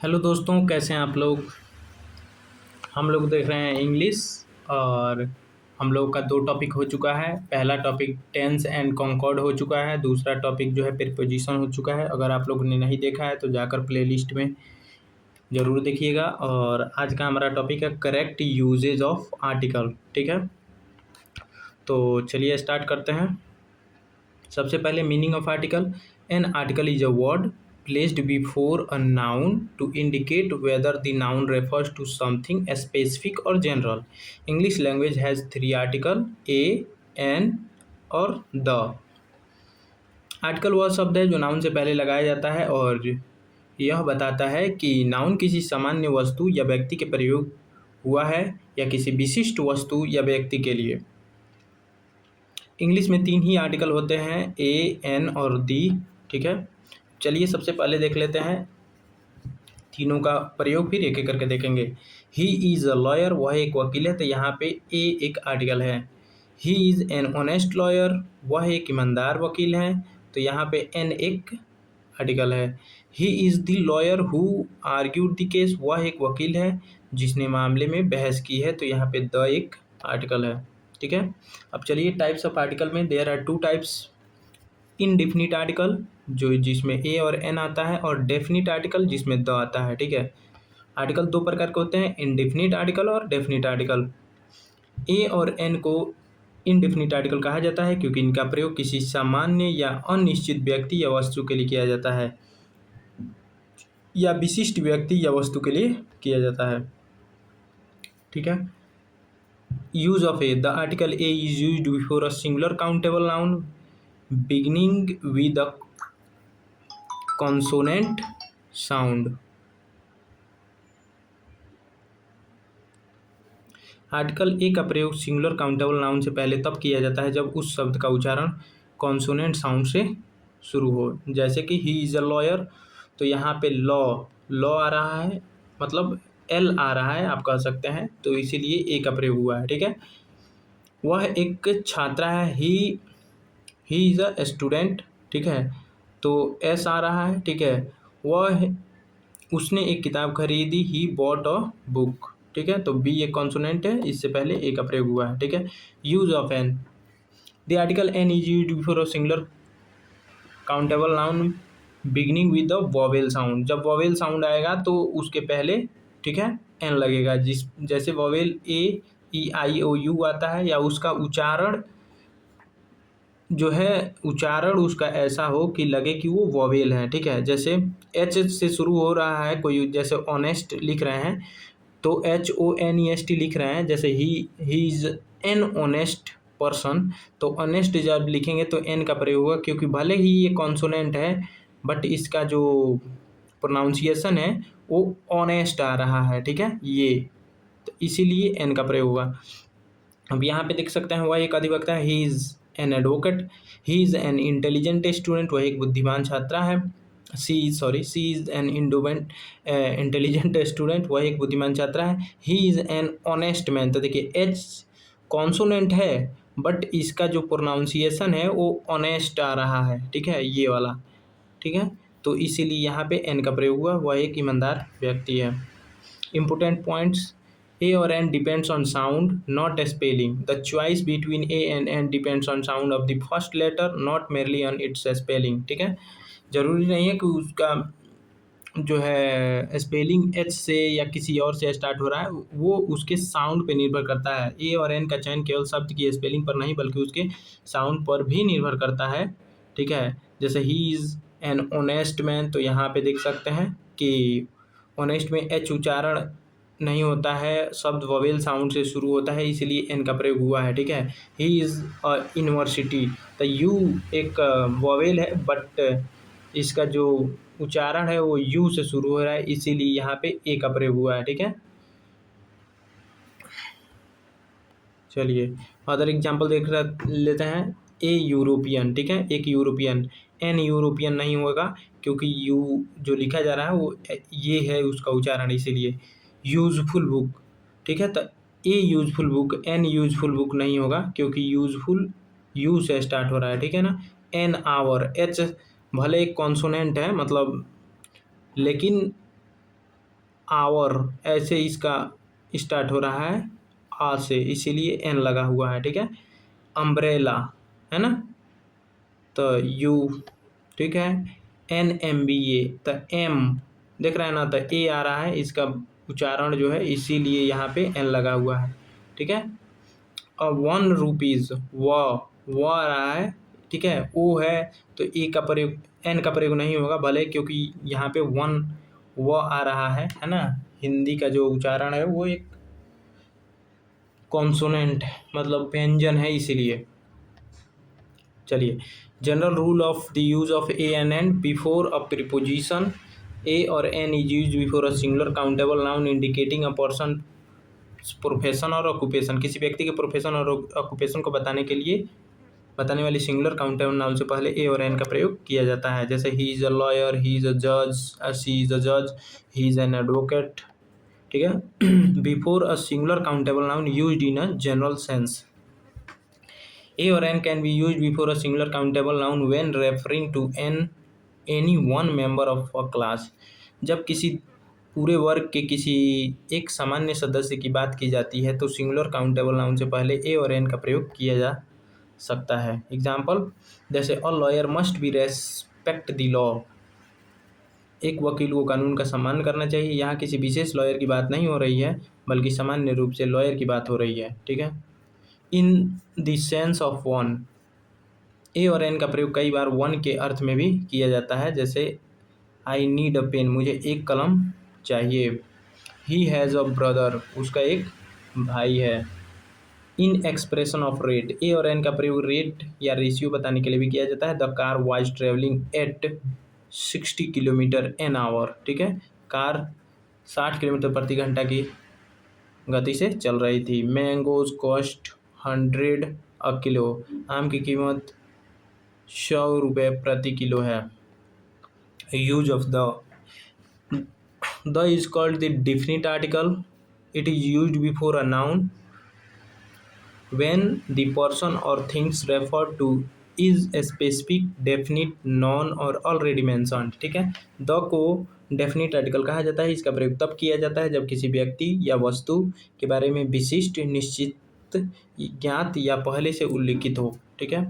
Hello दोस्तों, कैसे हैं आप लोग। हम लोग देख रहे हैं इंग्लिश। और हम लोग का दो टॉपिक हो चुका है। पहला टॉपिक टेंस एंड कॉन्कॉर्ड हो चुका है। दूसरा टॉपिक जो है प्रीपोजिशन हो चुका है। अगर आप लोगों ने नहीं देखा है तो जाकर प्लेलिस्ट में ज़रूर देखिएगा। और आज का हमारा टॉपिक है करेक्ट यूजेज ऑफ आर्टिकल। ठीक है, तो चलिए स्टार्ट करते हैं। सबसे पहले meaning of article. An article is a word placed before a noun to indicate whether the noun refers to something specific or general. English language has three articles: a, an और the. Article वह शब्द है जो noun से पहले लगाया जाता है और यह बताता है कि नाउन किसी सामान्य वस्तु या व्यक्ति के प्रयोग हुआ है या किसी विशिष्ट वस्तु या व्यक्ति के लिए। इंग्लिश में तीन ही आर्टिकल होते हैं, ए, एन और दी। ठीक है, चलिए सबसे पहले देख लेते हैं तीनों का प्रयोग, फिर एक एक करके देखेंगे। ही इज़ अ लॉयर, वह एक वकील है, तो यहाँ पे ए एक आर्टिकल है। He is an honest lawyer, वह एक ईमानदार वकील है, तो यहाँ पे एन एक आर्टिकल है। He is the lawyer who argued the case, वह एक वकील है जिसने मामले में बहस की है, तो यहाँ पे द एक आर्टिकल है। ठीक है, अब चलिए टाइप्स ऑफ आर्टिकल में there are two types. Indefinite article जो जिसमें ए और एन आता है, और डेफिनिट आर्टिकल जिसमें द आता है। ठीक है, आर्टिकल दो प्रकार के होते हैं, इनडिफिनिट आर्टिकल और डेफिनिट आर्टिकल। ए और एन को इनडिफिनिट आर्टिकल कहा जाता है क्योंकि इनका प्रयोग किसी सामान्य या अनिश्चित व्यक्ति या वस्तु के लिए किया जाता है या विशिष्ट व्यक्ति या वस्तु के लिए किया जाता है। ठीक है, use of a. The article a is used before a singular countable noun beginning with a consonant sound. Article a का प्रयोग सिंगुलर काउंटेबल नाउन से पहले तब किया जाता है जब उस शब्द का उच्चारण कॉन्सोनेंट साउंड से शुरू हो। जैसे कि ही इज़ अ लॉयर, तो यहाँ पे लॉ लॉ आ रहा है, मतलब एल आ रहा है आप कह सकते हैं, तो इसीलिए ए का प्रयोग हुआ है। ठीक है, वह एक छात्रा है, ही इज़ अ स्टूडेंट। ठीक है, तो एस आ रहा है। ठीक है, वह उसने एक किताब खरीदी, ही बॉट अ बुक। ठीक है, तो बी एक कॉन्सोनेंट है, इससे पहले ए का प्रयोग हुआ है। ठीक है, use of an. The article an is used before a singular countable noun beginning with the vowel sound. जब वॉवेल साउंड आएगा तो उसके पहले, ठीक है, एन लगेगा। जैसे vowel A, E, I, O, you आता है, या उसका उच्चारण जो है उच्चारण उसका ऐसा हो कि लगे कि वो वॉवेल है। ठीक है, जैसे एच से शुरू हो रहा है कोई, जैसे ऑनेस्ट लिख रहे हैं तो HONEST लिख रहे हैं। जैसे he is an honest person, तो ऑनेस्ट जब लिखेंगे तो एन का प्रयोग होगा, क्योंकि भले ही ये कॉन्सोनेंट है बट इसका जो प्रोनाउंसिएशन है वो ऑनेस्ट आ रहा है। ठीक है, ये तो इसीलिए एन का प्रयोग होगा। अब यहाँ पे देख सकते हैं वह एक अधिवक्ता है, he is an advocate. He is an intelligent student, वह एक बुद्धिमान छात्रा है। सी इज़ एन इंटेलिजेंट स्टूडेंट, वह एक बुद्धिमान छात्रा है। He is an honest man, तो देखिए एच कॉन्सोनेंट है बट इसका जो प्रोनाउंसिएशन है वो ऑनेस्ट आ रहा है। ठीक है, ये वाला। ठीक है, तो इसीलिए यहाँ पे एन का प्रयोग हुआ, वह एक ईमानदार व्यक्ति है। Important points: A or N depends on sound, not spelling. The choice between A and N depends on sound of the first letter, not merely on its spelling. ठीक है, जरूरी नहीं है कि उसका जो है स्पेलिंग एच से या किसी और से स्टार्ट हो रहा है, वो उसके साउंड पे निर्भर करता है। ए और एन का चयन केवल शब्द की स्पेलिंग पर नहीं बल्कि उसके साउंड पर भी निर्भर करता है। ठीक है, जैसे he is an honest man, तो यहाँ पे देख सकते हैं कि ऑनेस्ट में एच उच्चारण नहीं होता है, शब्द वोवेल साउंड से शुरू होता है, इसलिए एन का प्रयोग हुआ है। ठीक है, ही इज़ अ यूनिवर्सिटी, तो यू एक वोवेल है बट इसका जो उच्चारण है वो यू से शुरू हो रहा है, इसीलिए यहाँ पे ए का प्रयोग हुआ है। ठीक है, चलिए अदर एग्जाम्पल लेते हैं। ए यूरोपियन, ठीक है, एक यूरोपियन। एन यूरोपियन नहीं होगा क्योंकि यू जो लिखा जा रहा है वो ये है उसका उच्चारण, इसीलिए। यूजफुल बुक, ठीक है, तो a useful book, an useful book नहीं होगा क्योंकि यूजफुल यू से स्टार्ट हो रहा है। ठीक है ना। एन आवर, एच भले एक कॉन्सोनेंट है मतलब, लेकिन आवर ऐसे इसका स्टार्ट हो रहा है आ से, इसीलिए एन लगा हुआ है, ठीक है। अम्ब्रेला है ना, तो यू, ठीक है। NMBA, तो एम देख रहे हैं ना, तो ए आ रहा है, इसका उच्चारण जो है इसीलिए यहाँ पे एन लगा हुआ है, ठीक है। और 1 रुपीज़ व आ रहा है, ठीक है। ओ है तो ए का प्रयोग, एन का प्रयोग नहीं होगा भले, क्योंकि यहाँ पे 1 व आ रहा है ना। हिंदी का जो उच्चारण है वो एक कॉन्सोनेंट मतलब व्यंजन है, इसीलिए। चलिए, general rule of the use of a an an before a preposition. A और an is use before a singular countable noun indicating a person profession और ऑक्यूपेशन। किसी व्यक्ति के प्रोफेशन और ऑक्यूपेशन को बताने के लिए बताने वाली सिंगुलर काउंटेबल नाउन से पहले ए और एन का प्रयोग किया जाता है। जैसे he is a lawyer, he is a जज, शी इज़ अ जज, ही इज़ एन एडवोकेट, ठीक है। Before a singular countable noun used in a general sense. A or n can be used before a singular countable noun when referring to any one member of a class। जब किसी पूरे वर्ग के किसी एक सामान्य सदस्य की बात की जाती है तो सिंगुलर काउंटेबल नाउन से पहले ए और एन का प्रयोग किया जा सकता है। एग्जाम्पल, जैसे a lawyer must be respect the law. एक वकील को कानून का सम्मान करना चाहिए। यहाँ किसी विशेष लॉयर की बात नहीं हो रही है, बल्कि सामान्य रूप से लॉयर की बात हो रही है, ठीक है। In the sense of one, a और एन का प्रयोग कई बार वन के अर्थ में भी किया जाता है। जैसे आई नीड अ पेन, मुझे एक कलम चाहिए। ही हैज़ अ ब्रदर, उसका एक भाई है। इन एक्सप्रेशन ऑफ रेट, ए और एन का प्रयोग रेट या रेशियो बताने के लिए भी किया जाता है। The car was travelling at 60 kilometre an hour, ठीक है। कार 60 किलोमीटर प्रति घंटा की गति से चल रही थी। मैंगोज कॉस्ट 100 अ किलो, आम की कीमत 100 रुपये प्रति किलो है। Use of the is called the definite article. It is used before a noun when the person or things referred to is a specific definite noun or already mentioned, ठीक है। The को definite article कहा जाता है। इसका प्रयोग तब किया जाता है जब किसी व्यक्ति या वस्तु के बारे में विशिष्ट, निश्चित, ज्ञात या पहले से उल्लिखित हो, ठीक है।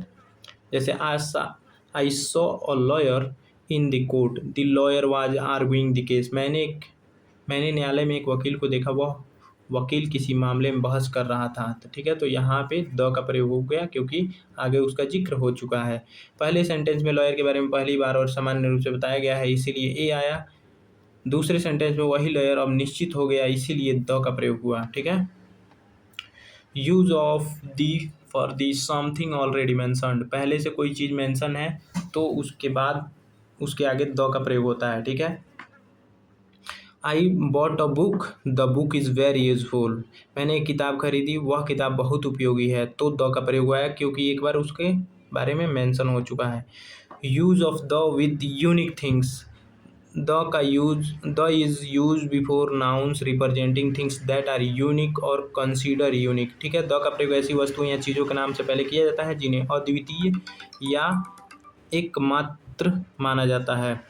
जैसे I saw a lawyer in the court, the lawyer was arguing the case. मैंने न्यायालय में एक वकील को देखा, वह वकील किसी मामले में बहस कर रहा था। तो ठीक है, तो यहाँ पे द का प्रयोग हो गया क्योंकि आगे उसका जिक्र हो चुका है। पहले सेंटेंस में लॉयर के बारे में पहली बार और सामान्य रूप से बताया गया है, इसीलिए ए आया। दूसरे सेंटेंस में वही लॉयर अब निश्चित हो गया, इसीलिए द का प्रयोग हुआ, ठीक है। Use of the for the something already mentioned, पहले से कोई चीज़ मैंशन है तो उसके बाद उसके आगे द का प्रयोग होता है, ठीक है। I bought a book, the book is very useful, मैंने एक किताब खरीदी, वह किताब बहुत उपयोगी है, तो द का प्रयोग हुआ है क्योंकि एक बार उसके बारे में मेंशन हो चुका है। Use of the with unique things, the is use before nouns representing things that are unique और कंसीडर यूनिक, ठीक है। द का प्रयोग ऐसी वस्तुओं या चीज़ों के नाम से पहले किया जाता है जिन्हें अद्वितीय या एकमात्र माना जाता है।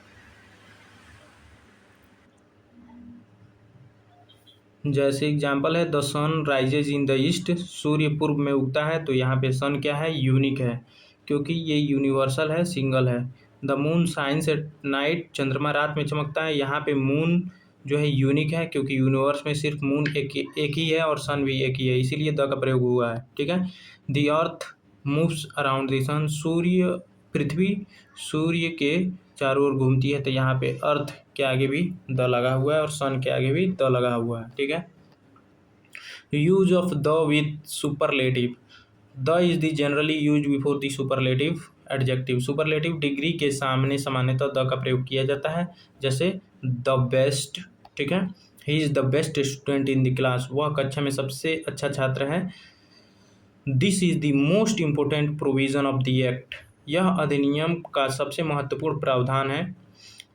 जैसे एग्जाम्पल है, the sun rises in the east, सूर्य पूर्व में उगता है, तो यहाँ पे सन क्या है, यूनिक है क्योंकि ये यूनिवर्सल है, सिंगल है। The moon shines at night, चंद्रमा रात में चमकता है, यहाँ पे मून जो है यूनिक है क्योंकि यूनिवर्स में सिर्फ मून एक ही है और सन भी एक ही है, इसीलिए द का प्रयोग हुआ है, ठीक है। The earth moves around the sun, पृथ्वी सूर्य के चारों ओर घूमती है, तो यहाँ पे अर्थ के आगे भी द लगा हुआ है और सन के आगे भी द लगा हुआ है, ठीक है। Use of the with superlative, the is the generally use before the superlative adjective, superlative degree के सामने सामान्यतः द का प्रयोग किया जाता है। जैसे द बेस्ट, ठीक है। He is the best student in the class, वह कक्षा में सबसे अच्छा छात्र है। This is the most important provision of the act, यह अधिनियम का सबसे महत्वपूर्ण प्रावधान है।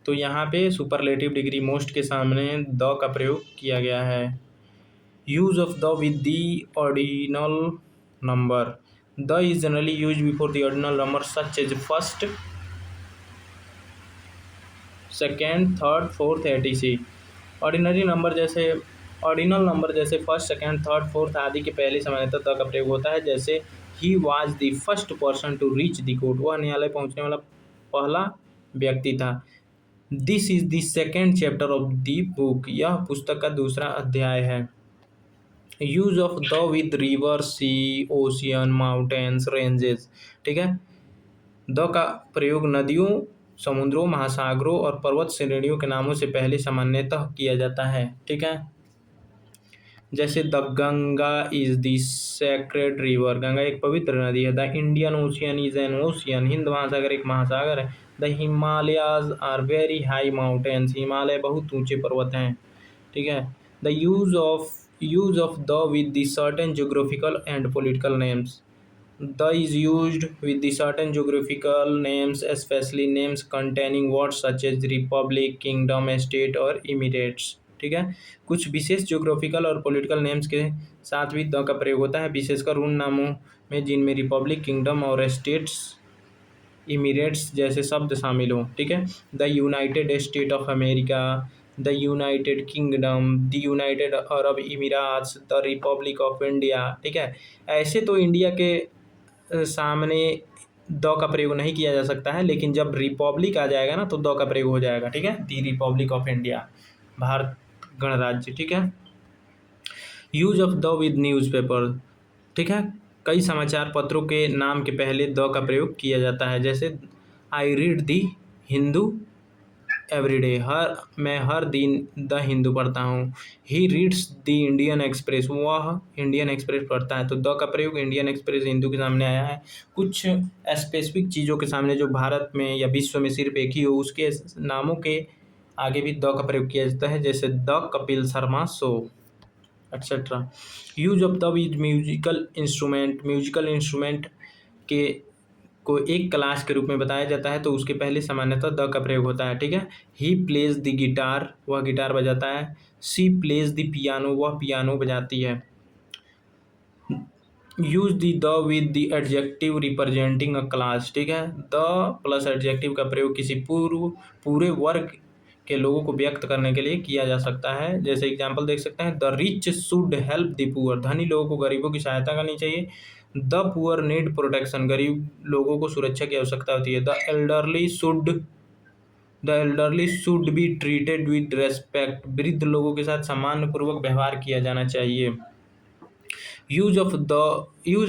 तो यहाँ पे सुपरलेटिव डिग्री मोस्ट के सामने द का प्रयोग किया गया है। Use of the with the ordinal number, the is generally use before the ordinal number such as first, second, third, fourth, etc। Ordinal number जैसे फर्स्ट, सेकंड, थर्ड, फोर्थ आदि के पहले सामान्यतः द का प्रयोग होता है। जैसे ही was the first person to reach the court, वह न्यायालय पहुंचने वाला पहला व्यक्ति था। This is the second chapter of the book, यह पुस्तक का दूसरा अध्याय है। Use of the with river, sea, ocean, mountains, ranges, ठीक है। द का प्रयोग नदियों, समुद्रों, महासागरों और पर्वत श्रेणियों के नामों से पहले सामान्यतः किया जाता है, ठीक है। जैसे the Ganga is the sacred river, Ganga एक पवित्र नदी है। The Indian ocean is an ocean, Hind महासागर एक महासागर है। The Himalayas are very high mountains, Himalaya बहुत ऊंचे पर्वत हैं, ठीक है। The use of the with the certain geographical and political names, the is used with the certain geographical names, especially names containing words such as republic, kingdom, state और emirates, ठीक है। कुछ विशेष ज्योग्राफिकल और पॉलिटिकल नेम्स के साथ भी the का प्रयोग होता है, विशेषकर उन नामों में जिनमें रिपब्लिक, किंगडम और स्टेट्स, इमिरेट्स जैसे शब्द शामिल हों, ठीक है। The United State of America, the United Kingdom, the United Arab Emirates, the Republic of India, ठीक है। ऐसे तो इंडिया के सामने द का प्रयोग नहीं किया जा सकता है, लेकिन जब रिपब्लिक आ जाएगा ना तो द का प्रयोग हो जाएगा, ठीक है। The Republic of India, Bharat गणराज्य, ठीक है। Use of the with newspaper, ठीक है। कई समाचार पत्रों के नाम के पहले द का प्रयोग किया जाता है। जैसे I read the Hindu everyday, मैं हर दिन द हिंदू पढ़ता हूँ। He reads the Indian express, वह इंडियन एक्सप्रेस पढ़ता है। तो द का प्रयोग इंडियन एक्सप्रेस हिंदू के सामने आया है। कुछ स्पेसिफिक चीज़ों के सामने जो भारत में या विश्व में सिर्फ एक ही हो, उसके नामों के आगे भी द का प्रयोग किया जाता है। जैसे the Kapil Sharma show, etcetera. Use of the with musical instrument के को एक क्लास के रूप में बताया जाता है, तो उसके पहले सामान्यतः द का प्रयोग होता है, ठीक है। ही प्लेज द गिटार, वह गिटार बजाता है। सी प्लेज द पियानो, वह पियानो बजाती है। Use the with the adjective representing a class, ठीक है। द प्लस एडजेक्टिव का प्रयोग किसी पूरे वर्ग के लोगों को व्यक्त करने के लिए किया जा सकता है। जैसे एग्जाम्पल देख सकते हैं, the rich should help the poor, धनी लोगों को गरीबों की सहायता करनी चाहिए। द पुअर नीड प्रोटेक्शन, गरीब लोगों को सुरक्षा की आवश्यकता होती है। The elderly should be treated with respect, वृद्ध लोगों के साथ सम्मानपूर्वक व्यवहार किया जाना चाहिए। Use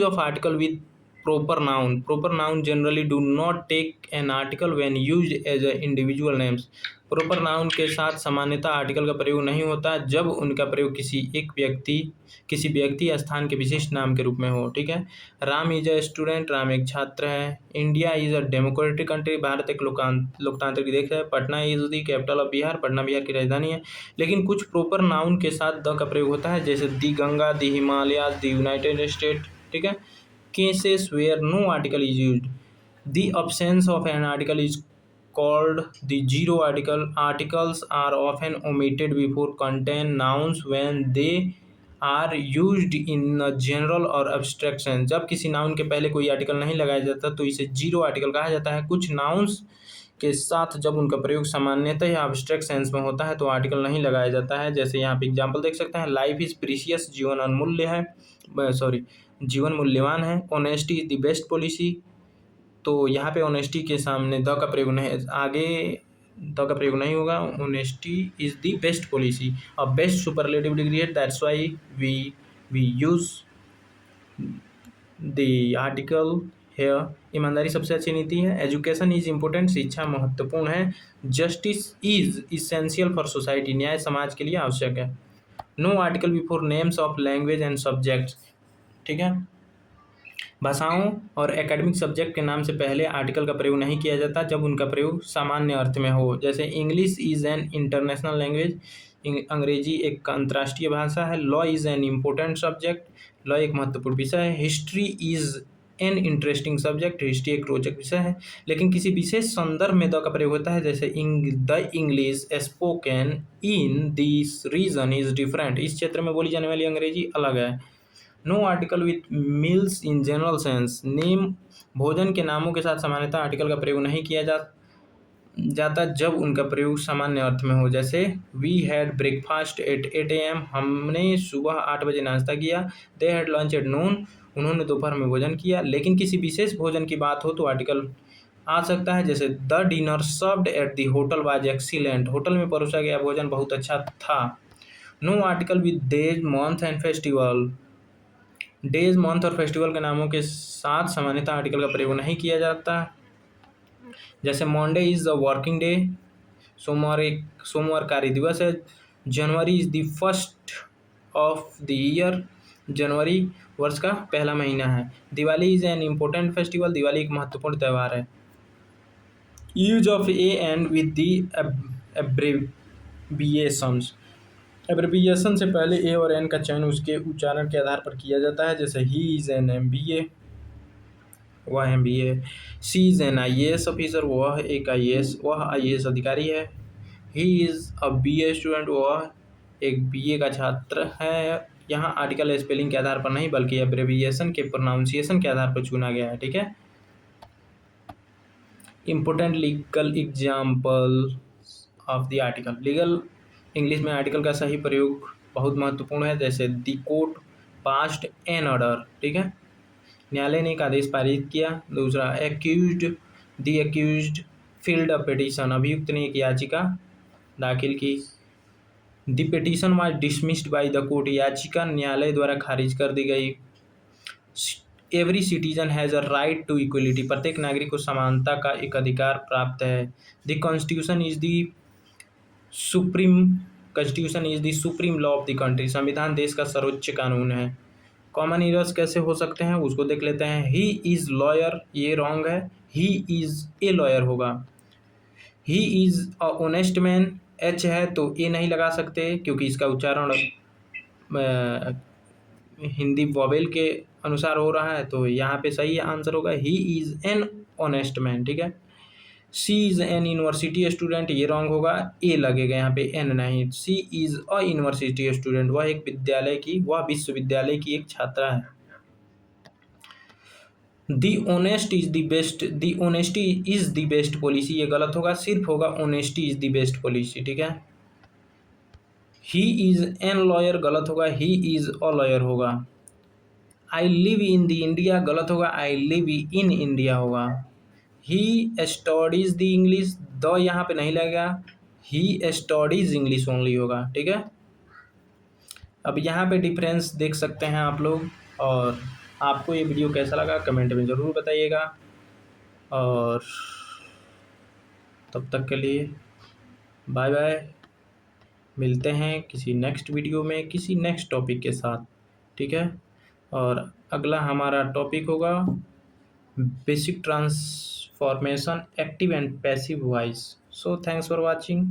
of article with proper noun generally do not take an article when used as a individual names, proper noun के साथ सामान्यतः आर्टिकल का प्रयोग नहीं होता जब उनका प्रयोग किसी व्यक्ति या स्थान के विशिष्ट नाम के रूप में हो, ठीक है। Ram is a student, Ram एक छात्र है। India is a democratic country, Bharat एक लोकतांत्रिक देश है। Patna is the capital of Bihar, Patna Bihar की राजधानी है। लेकिन कुछ प्रॉपर नाउन के साथ द का प्रयोग होता है, जैसे दी गंगा, दी हिमालय, दी यूनाइटेड स्टेट, ठीक है। Cases where no article is used, the absence of an article is called the zero article. Articles are often omitted before contain nouns when they are used in a general or abstract sense. जब किसी noun के पहले कोई article नहीं लगाया जाता तो इसे जीरो आर्टिकल कहा जाता है। कुछ नाउन्स के साथ जब उनका प्रयोग सामान्यतः या अब्स्ट्रैक्ट सेंस में होता है तो आर्टिकल नहीं लगाया जाता है। जैसे यहाँ पे एग्जाम्पल देख सकते हैं, लाइफ इज प्रीशियस, जीवन अनमूल्य है, जीवन मूल्यवान है। Honesty is the best policy, तो यहाँ पे ऑनेस्टी के सामने द का प्रयोग नहीं, आगे द का प्रयोग नहीं होगा। Honesty is the best policy, a best superlative degree है, that's why we use the article here. ईमानदारी सबसे अच्छी नीति है। एजुकेशन इज इम्पोर्टेंट, शिक्षा महत्वपूर्ण है। Justice is essential for society, न्याय समाज के लिए आवश्यक है। No article before names of language and subjects, ठीक है। भाषाओं और एकेडमिक सब्जेक्ट के नाम से पहले आर्टिकल का प्रयोग नहीं किया जाता जब उनका प्रयोग सामान्य अर्थ में हो। जैसे English is an international language, अंग्रेजी एक अंतर्राष्ट्रीय भाषा है। Law is an important subject, law एक महत्वपूर्ण विषय है। History is an interesting subject, history एक रोचक विषय है। लेकिन किसी विशेष संदर्भ में द का प्रयोग होता है, जैसे the English spoken in this region is different, इस क्षेत्र में बोली जाने वाली अंग्रेजी अलग है। No article with meals in general sense, name भोजन के नामों के साथ सामान्यतः आर्टिकल का प्रयोग नहीं किया जाता जब उनका प्रयोग सामान्य अर्थ में हो। जैसे we had breakfast at 8 AM, हमने सुबह 8 बजे नाश्ता किया। They had lunch at noon, उन्होंने दोपहर में भोजन किया। लेकिन किसी विशेष भोजन की बात हो तो आर्टिकल आ सकता है। जैसे the dinner served at the hotel was excellent, hotel में परोसा गया भोजन बहुत अच्छा था। No article with days month and festival, days month और फेस्टिवल के नामों के साथ सामान्यतः आर्टिकल का प्रयोग नहीं किया जाता। जैसे Monday is the working day, सोमवार कार्य दिवस है। January is the first of the year, जनवरी वर्ष का पहला महीना है। Diwali is an important festival, Diwali एक महत्वपूर्ण त्यौहार है। Use of a and with the abbreviations, abbreviation से पहले ए और एन का चयन उसके उच्चारण के आधार पर किया जाता है। जैसे ही इज एन MBA, वह MBA है। She is an IAS officer, वह एक IAS अधिकारी है। He is a BA student, वह एक BA का छात्र है। यहाँ आर्टिकल स्पेलिंग के आधार पर नहीं बल्कि एब्रेविएशन के प्रोनाउंसिएशन के आधार पर चुना गया है। ठीक है। Important legal example of the article, legal English में आर्टिकल का सही प्रयोग बहुत महत्वपूर्ण है। जैसे the court passed an order, ठीक है, न्यायालय ने एक आदेश पारित किया। दूसरा the accused filed a petition, अभियुक्त ने एक याचिका दाखिल की। The petition was dismissed by the court, याचिका न्यायालय द्वारा खारिज कर दी गई। Every citizen has a right to equality, प्रत्येक नागरिक को समानता का एक अधिकार प्राप्त है। The constitution is the supreme law of the country, संविधान देश का सर्वोच्च कानून है। कॉमन एरर्स कैसे हो सकते हैं उसको देख लेते हैं। ही इज लॉयर, ये रॉन्ग है, ही इज ए लॉयर होगा। He is a honest man, H है तो ए नहीं लगा सकते क्योंकि इसका उच्चारण हिंदी वॉवेल के अनुसार हो रहा है, तो यहाँ पे सही आंसर होगा he is an honest man. ठीक है। She is an university student, ये रॉन्ग होगा, ए लगेगा यहाँ पे, एन नहीं। She is a university student, वह विश्वविद्यालय की एक छात्रा है। The honesty is the best policy, ये गलत होगा, सिर्फ होगा honesty is the best policy. ठीक है। ही इज एन लॉयर गलत होगा, ही इज अ लॉयर होगा। I live in the India गलत होगा, आई लिव इन इंडिया होगा। He studies the English, the यहाँ पे नहीं लगेगा, ही स्टडीज इंग्लिश ओनली होगा। ठीक है। अब यहाँ पे डिफरेंस देख सकते हैं आप लोग। और आपको ये वीडियो कैसा लगा कमेंट में ज़रूर बताइएगा। और तब तक के लिए बाय बाय, मिलते हैं किसी नेक्स्ट वीडियो में किसी नेक्स्ट टॉपिक के साथ। ठीक है। और अगला हमारा टॉपिक होगा basic transformation active and passive voice. So thanks for watching.